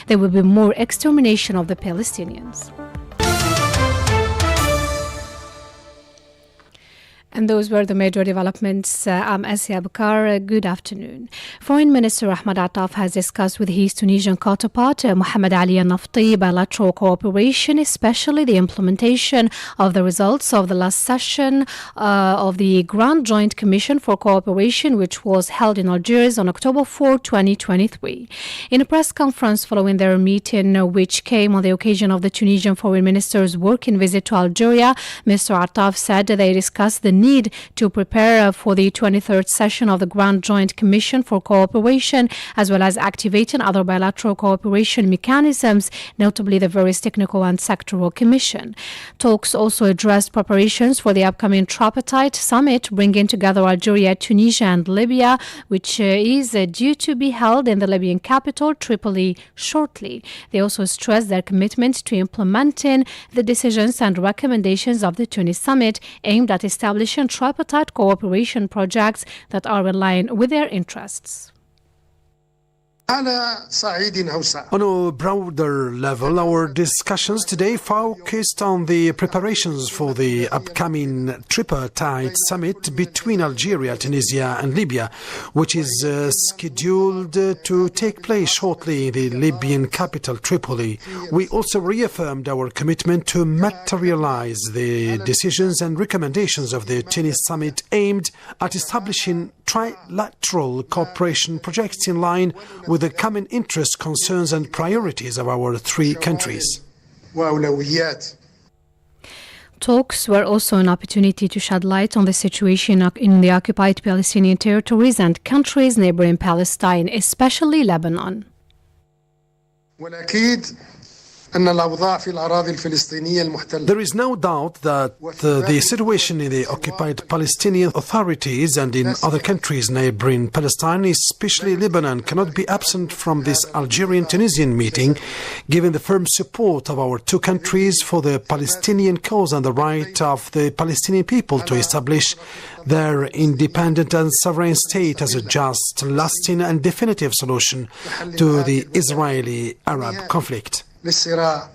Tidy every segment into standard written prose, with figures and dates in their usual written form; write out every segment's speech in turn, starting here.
there will be more extermination of the Palestinians. And those were the major developments. I'm Asya Bakar. Good afternoon. Foreign Minister Ahmed Attaf has discussed with his Tunisian counterpart, Mohamed Ali Al-Nafti, bilateral cooperation, especially the implementation of the results of the last session of the Grand Joint Commission for Cooperation, which was held in Algiers on October 4, 2023. In a press conference following their meeting, which came on the occasion of the Tunisian Foreign Minister's working visit to Algeria, Mr. Attaf said they discussed the need to prepare for the 23rd session of the Grand Joint Commission for Cooperation, as well as activating other bilateral cooperation mechanisms, notably the various technical and sectoral commission. Talks also addressed preparations for the upcoming tripartite summit, bringing together Algeria, Tunisia and Libya, which is due to be held in the Libyan capital, Tripoli, shortly. They also stressed their commitment to implementing the decisions and recommendations of the Tunis summit, aimed at establishing tripartite cooperation projects that are in line with their interests. On a broader level, our discussions today focused on the preparations for the upcoming tripartite summit between Algeria, Tunisia and Libya, which is scheduled to take place shortly in the Libyan capital, Tripoli. We also reaffirmed our commitment to materialize the decisions and recommendations of the Tunis summit aimed at establishing trilateral cooperation projects in line with the common interests, concerns and priorities of our three countries. Talks were also an opportunity to shed light on the situation in the occupied Palestinian territories and countries neighboring Palestine, especially Lebanon. There is no doubt that the situation in the occupied Palestinian authorities and in other countries neighboring Palestine, especially Lebanon, cannot be absent from this Algerian-Tunisian meeting, given the firm support of our two countries for the Palestinian cause and the right of the Palestinian people to establish their independent and sovereign state as a just, lasting and definitive solution to the Israeli-Arab conflict. The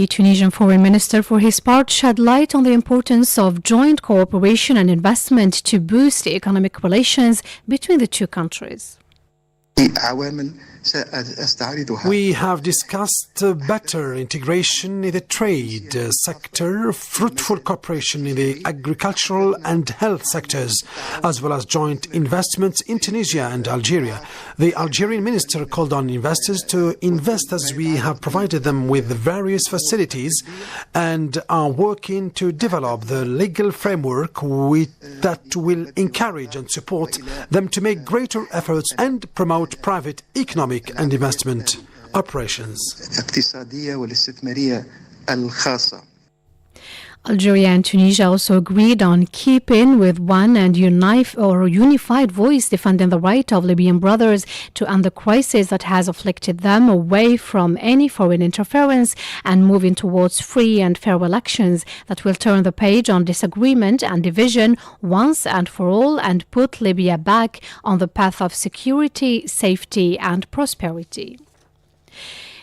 Tunisian Foreign Minister, for his part, shed light on the importance of joint cooperation and investment to boost the economic relations between the two countries. We have discussed better integration in the trade sector, fruitful cooperation in the agricultural and health sectors, as well as joint investments in Tunisia and Algeria. The Algerian minister called on investors to invest as we have provided them with various facilities and are working to develop the legal framework that will encourage and support them to make greater efforts and promote private economic and investment operations. Algeria and Tunisia also agreed on keeping with one and unified voice defending the right of Libyan brothers to end the crisis that has afflicted them, away from any foreign interference and moving towards free and fair elections that will turn the page on disagreement and division once and for all and put Libya back on the path of security, safety and prosperity.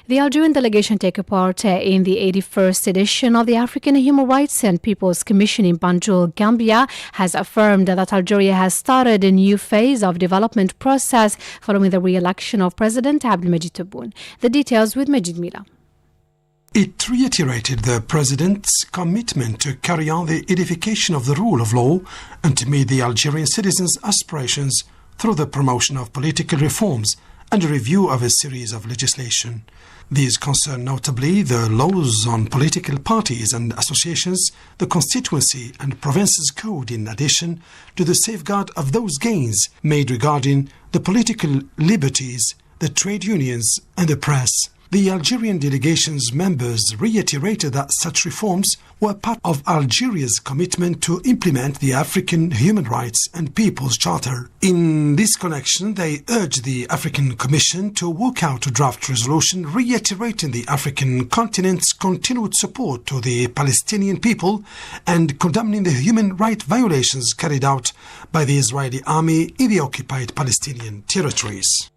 The Algerian delegation take part in the 81st edition of the African Human Rights and People's Commission in Banjul, Gambia, has affirmed that Algeria has started a new phase of development process following the re-election of President Abdelmadjid Tebboune. The details with Majid Mila. It reiterated the President's commitment to carry on the edification of the rule of law and to meet the Algerian citizens' aspirations through the promotion of political reforms and a review of a series of legislation. These concern notably the laws on political parties and associations, the Constituency and Provinces Code, in addition to the safeguard of those gains made regarding the political liberties, the trade unions and the press. The Algerian delegation's members reiterated that such reforms were part of Algeria's commitment to implement the African Human Rights and People's Charter. In this connection, they urged the African Commission to work out a draft resolution reiterating the African continent's continued support to the Palestinian people and condemning the human rights violations carried out by the Israeli army in the occupied Palestinian territories.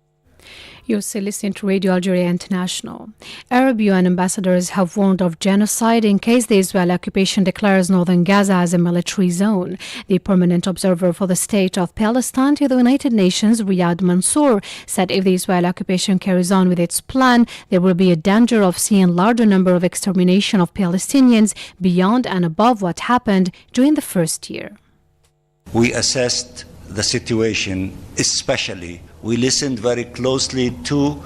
You're still listening to Radio Algeria International. Arab UN ambassadors have warned of genocide in case the Israeli occupation declares northern Gaza as a military zone. The permanent observer for the state of Palestine to the United Nations, Riyad Mansour, said if the Israeli occupation carries on with its plan, there will be a danger of seeing larger number of extermination of Palestinians beyond and above what happened during the first year. We assessed the situation, especially we listened very closely to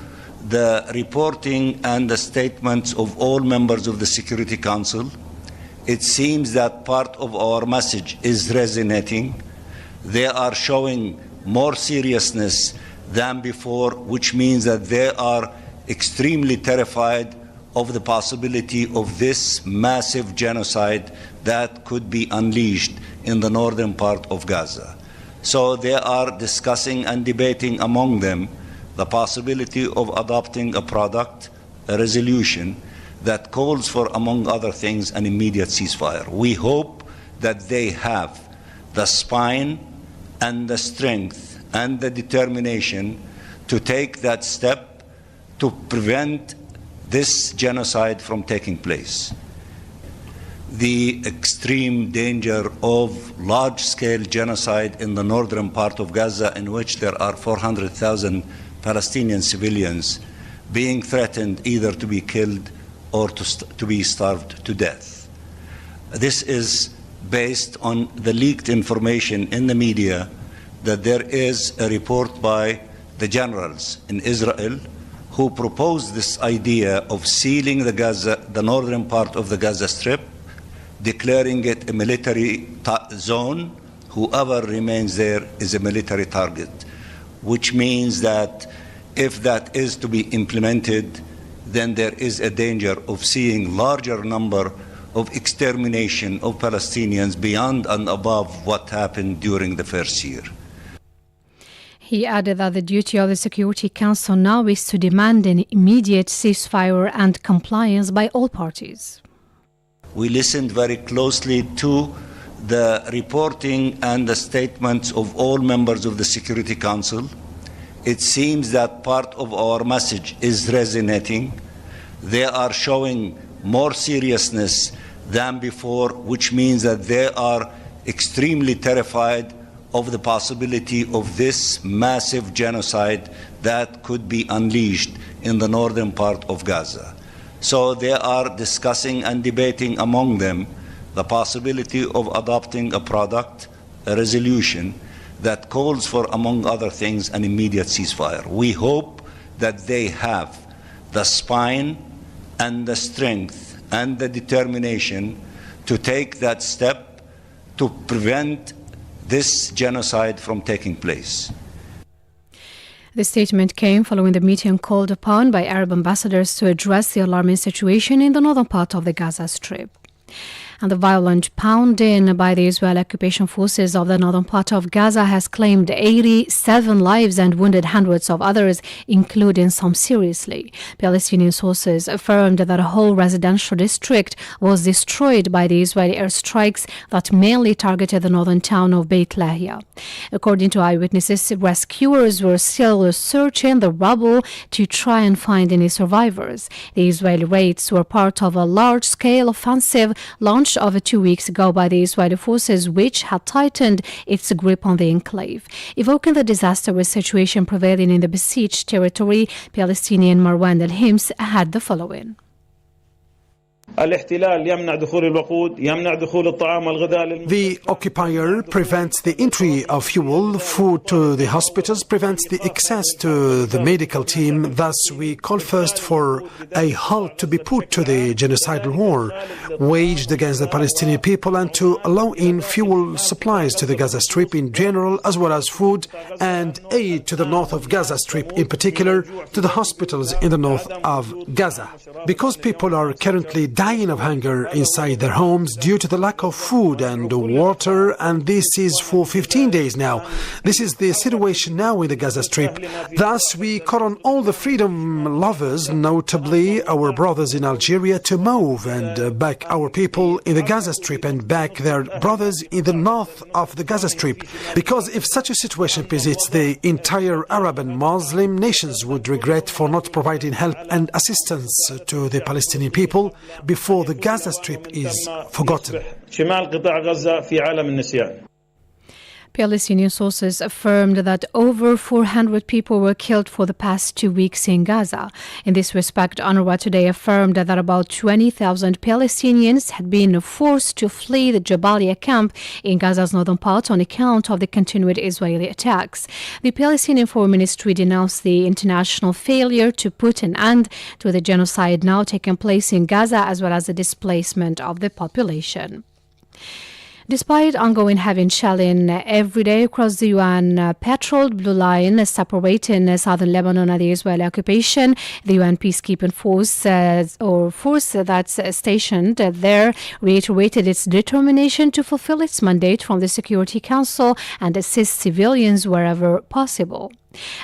the reporting and the statements of all members of the Security Council. It seems that part of our message is resonating. They are showing more seriousness than before, which means that they are extremely terrified of the possibility of this massive genocide that could be unleashed in the northern part of Gaza. So they are discussing and debating among them the possibility of adopting a product, a resolution that calls for, among other things, an immediate ceasefire. We hope that they have the spine and the strength and the determination to take that step to prevent this genocide from taking place. The extreme danger of large-scale genocide in the northern part of Gaza, in which there are 400,000 Palestinian civilians being threatened either to be killed or to be starved to death. This is based on the leaked information in the media that there is a report by the generals in Israel who proposed this idea of sealing the northern part of the Gaza Strip, declaring it a military zone. Whoever remains there is a military target, which means that if that is to be implemented, then there is a danger of seeing larger number of extermination of Palestinians beyond and above what happened during the first year. He added that the duty of the Security Council now is to demand an immediate ceasefire and compliance by all parties. We listened very closely to the reporting and the statements of all members of the Security Council. It seems that part of our message is resonating. They are showing more seriousness than before, which means that they are extremely terrified of the possibility of this massive genocide that could be unleashed in the northern part of Gaza. So they are discussing and debating among them the possibility of adopting a product, a resolution that calls for, among other things, an immediate ceasefire. We hope that they have the spine and the strength and the determination to take that step to prevent this genocide from taking place. The statement came following the meeting called upon by Arab ambassadors to address the alarming situation in the northern part of the Gaza Strip. And the violent pounding by the Israeli occupation forces of the northern part of Gaza has claimed 87 lives and wounded hundreds of others, including some seriously. Palestinian sources affirmed that a whole residential district was destroyed by the Israeli airstrikes that mainly targeted the northern town of Beit Lahia. According to eyewitnesses, rescuers were still searching the rubble to try and find any survivors. The Israeli raids were part of a large-scale offensive launched over 2 weeks ago by the Israeli forces, which had tightened its grip on the enclave. Evoking the disastrous situation prevailing in the besieged territory, Palestinian Marwan al-Hims had the following. The occupier prevents the entry of fuel, food to the hospitals, prevents the access to the medical team. Thus, we call first for a halt to be put to the genocidal war waged against the Palestinian people and to allow in fuel supplies to the Gaza Strip in general, as well as food and aid to the north of Gaza Strip, in particular to the hospitals in the north of Gaza. Because people are currently dying of hunger inside their homes due to the lack of food and water, and this is for 15 days now. This is the situation now in the Gaza Strip. Thus, we call on all the freedom lovers, notably our brothers in Algeria, to move and back our people in the Gaza Strip and back their brothers in the north of the Gaza Strip. Because if such a situation persists, the entire Arab and Muslim nations would regret for not providing help and assistance to the Palestinian people before the Gaza Strip is forgotten. Palestinian sources affirmed that over 400 people were killed for the past 2 weeks in Gaza. In this respect, UNRWA today affirmed that about 20,000 Palestinians had been forced to flee the Jabalia camp in Gaza's northern part on account of the continued Israeli attacks. The Palestinian Foreign Ministry denounced the international failure to put an end to the genocide now taking place in Gaza, as well as the displacement of the population. Despite ongoing heavy shelling every day across the UN-patrolled Blue Line separating southern Lebanon and the Israeli occupation, the UN peacekeeping force that's stationed there reiterated its determination to fulfill its mandate from the Security Council and assist civilians wherever possible.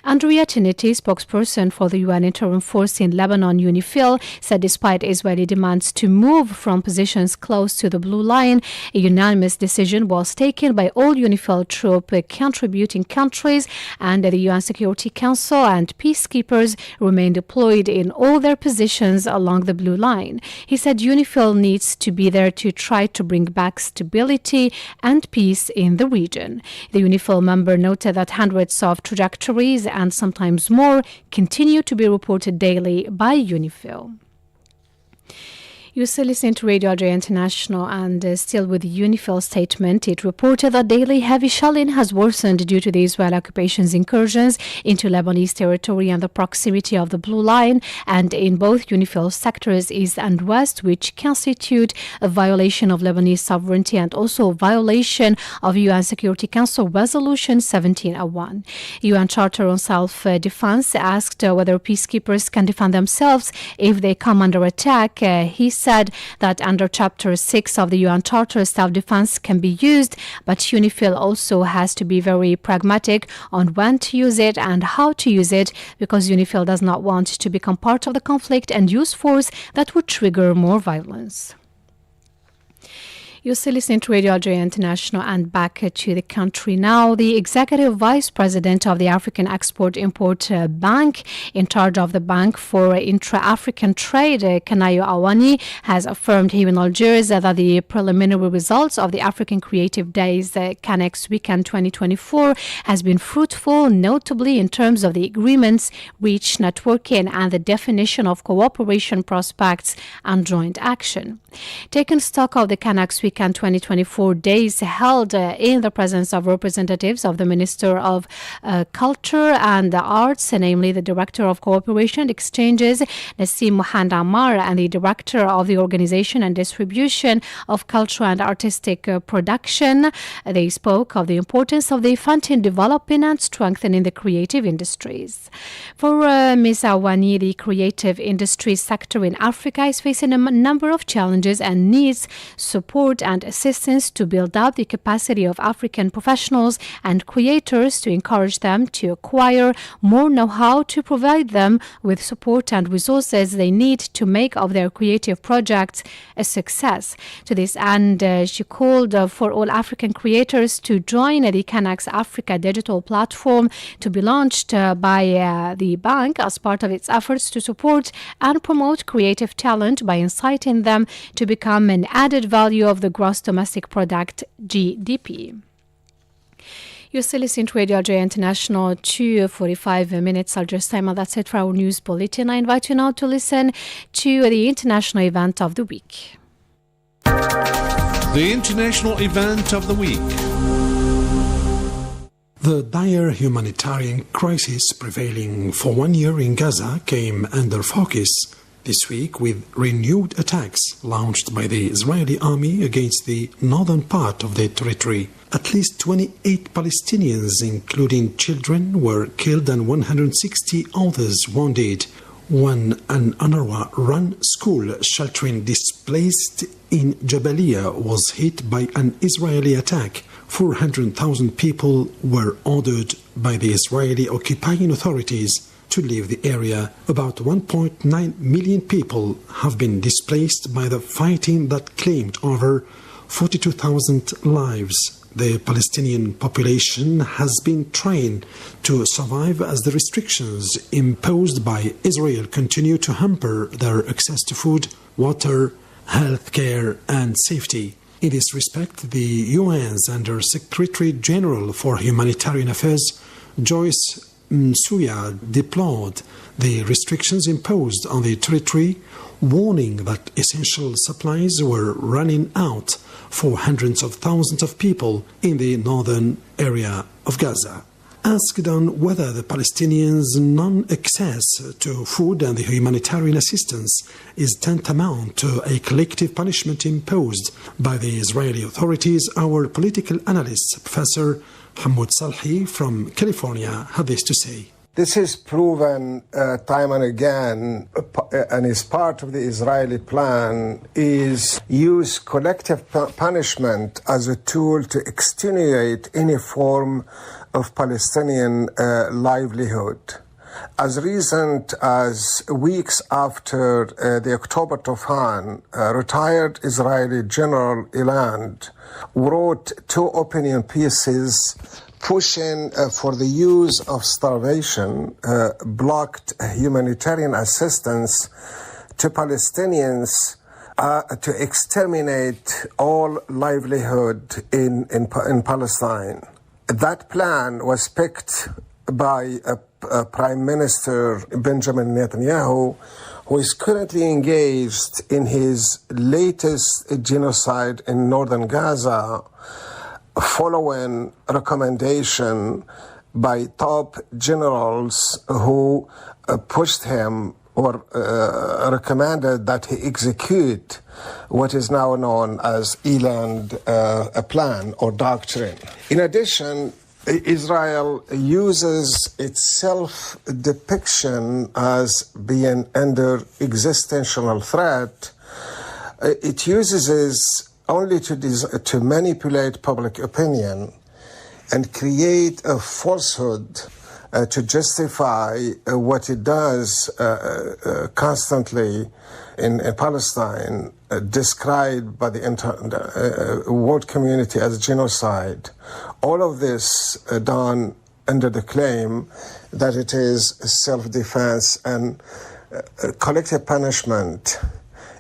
Andrea Tiniti, spokesperson for the UN interim force in Lebanon, UNIFIL, said despite Israeli demands to move from positions close to the Blue Line, a unanimous decision was taken by all UNIFIL troop contributing countries, and the UN Security Council and peacekeepers remain deployed in all their positions along the Blue Line. He said UNIFIL needs to be there to try to bring back stability and peace in the region. The UNIFIL member noted that hundreds of trajectories and sometimes more continue to be reported daily by UNIFIL. You still listen to Radio Algeria International, and still with the UNIFIL statement, it reported that daily heavy shelling has worsened due to the Israeli occupation's incursions into Lebanese territory and the proximity of the Blue Line, and in both UNIFIL sectors, East and West, which constitute a violation of Lebanese sovereignty and also a violation of UN Security Council Resolution 1701. UN Charter on Self-Defense asked whether peacekeepers can defend themselves if they come under attack. He said that under Chapter 6 of the UN Charter, self-defense can be used, but UNIFIL also has to be very pragmatic on when to use it and how to use it, because UNIFIL does not want to become part of the conflict and use force that would trigger more violence. You're still listening to Radio Algeria International, and back to the country now. The Executive Vice President of the African Export-Import Bank, in charge of the Bank for Intra-African Trade, Kanayo Awani, has affirmed here in Algiers that the preliminary results of the African Creative Days Canex Weekend 2024 has been fruitful, notably in terms of the agreements reached, networking, and the definition of cooperation prospects and joint action. Taking stock of the Canex Weekend 2024 days held in the presence of representatives of the Minister of Culture and the Arts, namely the Director of Cooperation and Exchanges, Nassim Mohand Ammar, and the Director of the Organization and Distribution of Cultural and Artistic Production. They spoke of the importance of the fund in developing and strengthening the creative industries. For Ms. Awani, the creative industry sector in Africa is facing a number of challenges and needs support and assistance to build up the capacity of African professionals and creators, to encourage them to acquire more know-how, to provide them with support and resources they need to make of their creative projects a success. To this end, she called for all African creators to join the Canex Africa digital platform to be launched by the bank as part of its efforts to support and promote creative talent by inciting them to become an added value of the gross domestic product, GDP. You're still listening to Radio Algeria International, 2:45 minutes Algiers time, and that's it for our news bulletin. I invite you now to listen to the international event of the week. The international event of the week. The dire humanitarian crisis prevailing for 1 year in Gaza came under focus this week with renewed attacks launched by the Israeli army against the northern part of the territory. At least 28 Palestinians, including children, were killed and 160 others wounded. when an UNRWA-run school sheltering displaced in Jabalia was hit by an Israeli attack. 400,000 people were ordered by the Israeli occupying authorities to leave the area. About 1.9 million people have been displaced by the fighting that claimed over 42,000 lives. The Palestinian population has been trying to survive as the restrictions imposed by Israel continue to hamper their access to food, water, health care and safety. In this respect, the UN's Under Secretary General for Humanitarian Affairs, Joyce Msuya, deplored the restrictions imposed on the territory, warning that essential supplies were running out for hundreds of thousands of people in the northern area of Gaza. Asked on whether the Palestinians' non-access to food and the humanitarian assistance is tantamount to a collective punishment imposed by the Israeli authorities, our political analyst, Professor Hamoud Salhi from California, had this to say. This is proven time and again, and is part of the Israeli plan, is use collective punishment as a tool to extenuate any form of Palestinian livelihood. As recent as weeks after the October Tufan, retired Israeli General Eland wrote 2 opinion pieces pushing for the use of starvation, blocked humanitarian assistance to Palestinians to exterminate all livelihood in Palestine. That plan was picked by Prime Minister Benjamin Netanyahu, who is currently engaged in his latest genocide in northern Gaza, following recommendation by top generals who pushed him or recommended that he execute what is now known as Eland plan or doctrine. In addition, Israel uses its self-depiction as being under existential threat. It uses it only to manipulate public opinion and create a falsehood to justify what it does constantly in Palestine, described by the world community as genocide. All of this done under the claim that it is self-defense, and collective punishment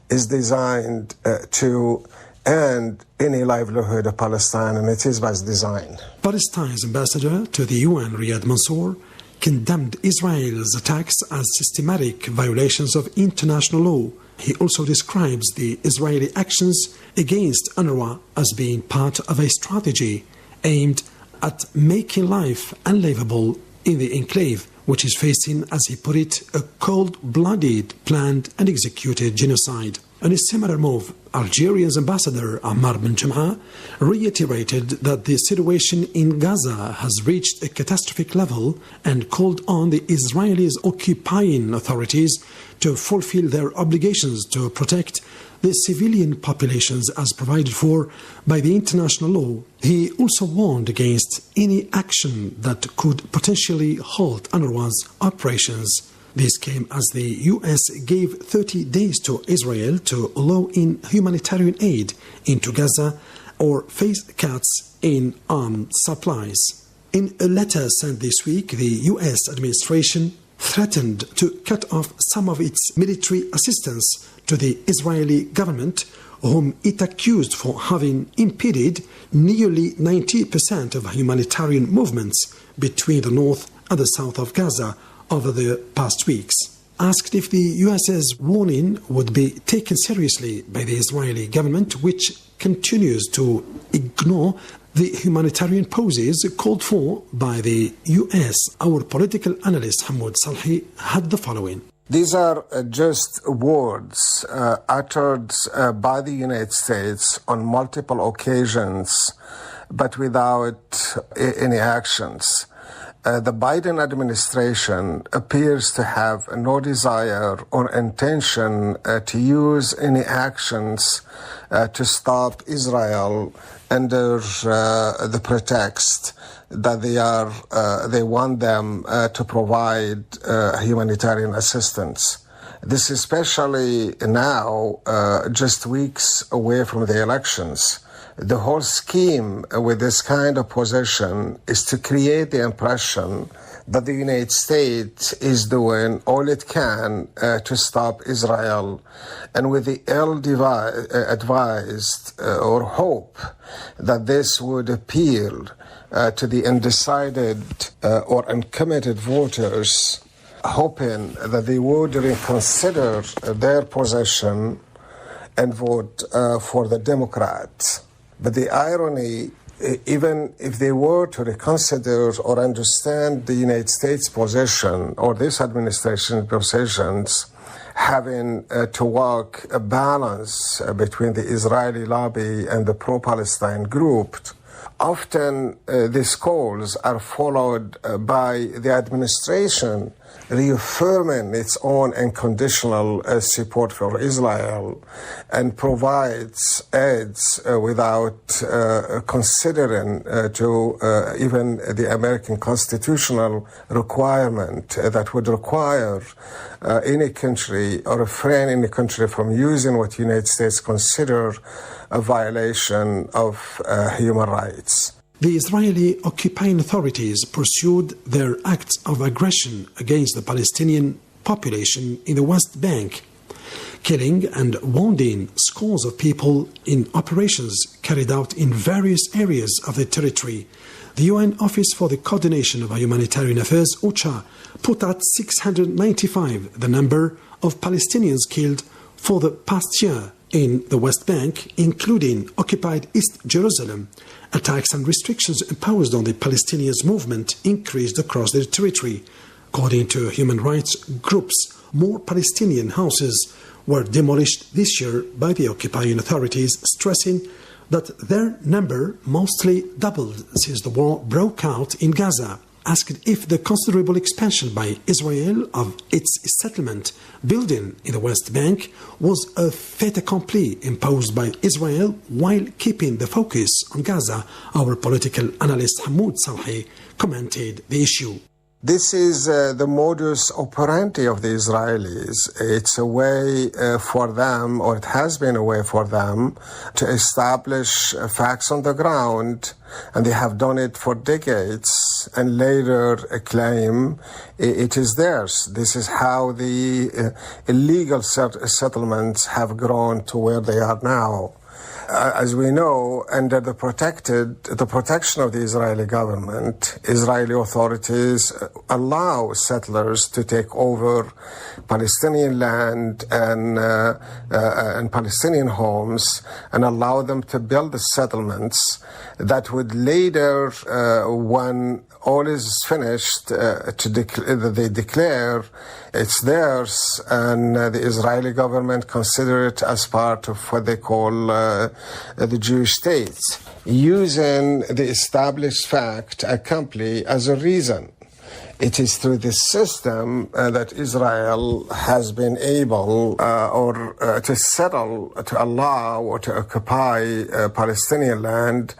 is designed to end any livelihood of Palestine, and it is by design. Palestine's ambassador to the UN, Riyad Mansour, condemned Israel's attacks as systematic violations of international law. He also describes the Israeli actions against UNRWA as being part of a strategy aimed at making life unlivable in the enclave, which is facing, as he put it, a cold-blooded, planned and executed genocide. In a similar move, Algeria's ambassador Ammar Ben Jum'a reiterated that the situation in Gaza has reached a catastrophic level and called on the Israelis occupying authorities to fulfill their obligations to protect the civilian populations as provided for by the international law. He also warned against any action that could potentially halt UNRWA's operations. This came as the US gave 30 days to Israel to allow in humanitarian aid into Gaza or face cuts in armed supplies. In a letter sent this week, the US administration threatened to cut off some of its military assistance to the Israeli government, whom it accused for having impeded nearly 90% of humanitarian movements between the north and the south of Gaza over the past weeks. Asked if the US's warning would be taken seriously by the Israeli government, which continues to ignore the humanitarian pauses called for by the US, our political analyst Hamoud Salhi had the following. These are just words uttered by the United States on multiple occasions, but without any actions. the Biden administration appears to have no desire or intention to use any actions to stop Israel under the pretext that they want them to provide humanitarian assistance. This especially now, just weeks away from the elections. The whole scheme with this kind of position is to create the impression that the United States is doing all it can to stop Israel, and with the ill-advised or hope that this would appeal to the undecided or uncommitted voters, hoping that they would reconsider their position and vote for the Democrats. But the irony, even if they were to reconsider or understand the United States position or this administration's positions, having to walk a balance between the Israeli lobby and the pro-Palestine group, often these calls are followed by the administration reaffirming its own unconditional support for Israel and provides aids without considering to even the American constitutional requirement that would require any country or refrain any country from using what the United States consider a violation of human rights. The Israeli occupying authorities pursued their acts of aggression against the Palestinian population in the West Bank, killing and wounding scores of people in operations carried out in various areas of the territory. The UN Office for the Coordination of Humanitarian Affairs, OCHA, put at 695 the number of Palestinians killed for the past year in the West Bank, including occupied East Jerusalem. Attacks and restrictions imposed on the Palestinians movement increased across the territory. According to human rights groups, more Palestinian houses were demolished this year by the occupying authorities, stressing that their number mostly doubled since the war broke out in Gaza. Asked if the considerable expansion by Israel of its settlement building in the West Bank was a fait accompli imposed by Israel while keeping the focus on Gaza, our political analyst Hamoud Salhi commented the issue. This is the modus operandi of the Israelis. It's a way for them, or it has been a way for them, to establish facts on the ground, and they have done it for decades, and later claim it is theirs. This is how the illegal settlements have grown to where they are now. As we know, under the protection of the Israeli government, Israeli authorities allow settlers to take over Palestinian land and Palestinian homes and allow them to build the settlements that would later, when all is finished, they declare it's theirs, and the Israeli government consider it as part of what they call the Jewish state, using the established fact accompli as a reason. It is through this system that Israel has been able to settle, to allow or to occupy Palestinian land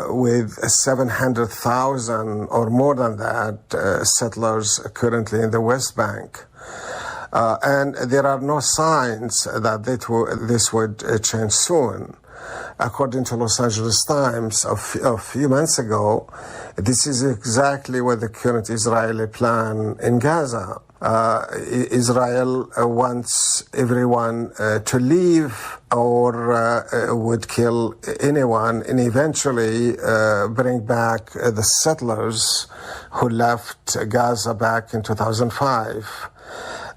with 700,000 or more than that settlers currently in the West Bank. And there are no signs that this would change soon. According to Los Angeles Times a few months ago, this is exactly what the current Israeli plan in Gaza. Israel wants everyone to leave or would kill anyone and eventually bring back the settlers who left Gaza back in 2005.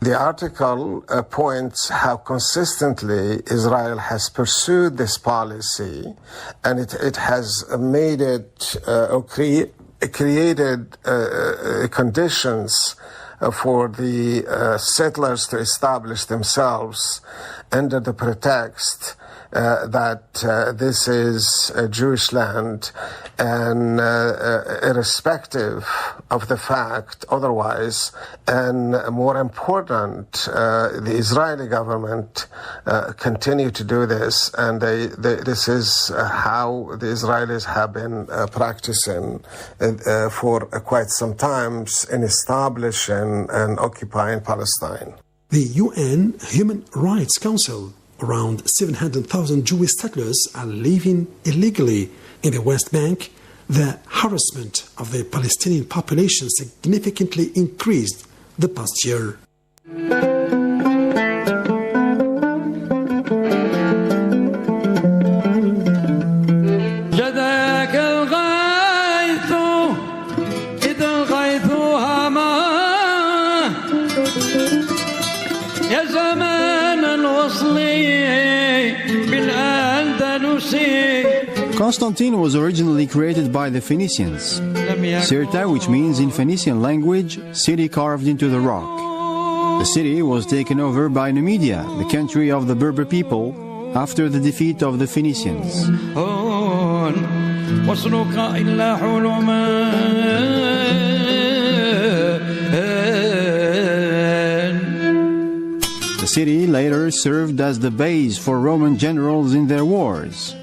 The article points how consistently Israel has pursued this policy, and it has made it or created conditions for the settlers to establish themselves under the pretext that this is a Jewish land, and irrespective of the fact otherwise, and more important, the Israeli government continue to do this, and this is how the Israelis have been practicing for quite some time in establishing and occupying Palestine. The UN Human Rights Council, around 700,000 Jewish settlers are living illegally in the West Bank. The harassment of the Palestinian population significantly increased the past year. Constantine was originally created by the Phoenicians. Sirta, which means in Phoenician language, city carved into the rock. The city was taken over by Numidia, the country of the Berber people, after the defeat of the Phoenicians. The city later served as the base for Roman generals in their wars.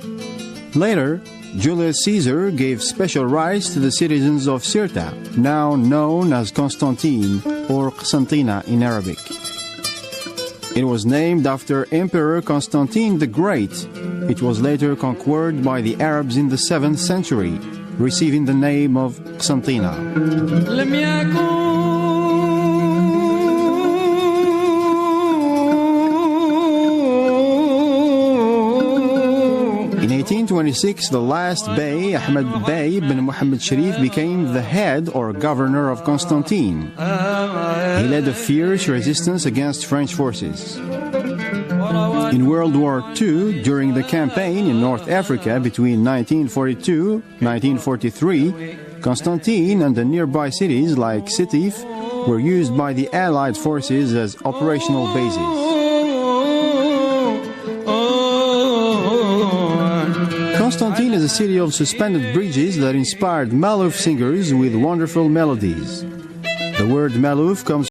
Later, Julius Caesar gave special rights to the citizens of Sirta, now known as Constantine or Qsantina in Arabic. It was named after Emperor Constantine the Great. It was later conquered by the Arabs in the 7th century, receiving the name of Qsantina. In 1826, the last Bey, Ahmed Bey bin Muhammad Sharif, became the head or governor of Constantine. He led a fierce resistance against French forces. In World War II, during the campaign in North Africa between 1942 and 1943, Constantine and the nearby cities like Sétif were used by the Allied forces as operational bases. Constantine is a city of suspended bridges that inspired Malouf singers with wonderful melodies. The word Malouf comes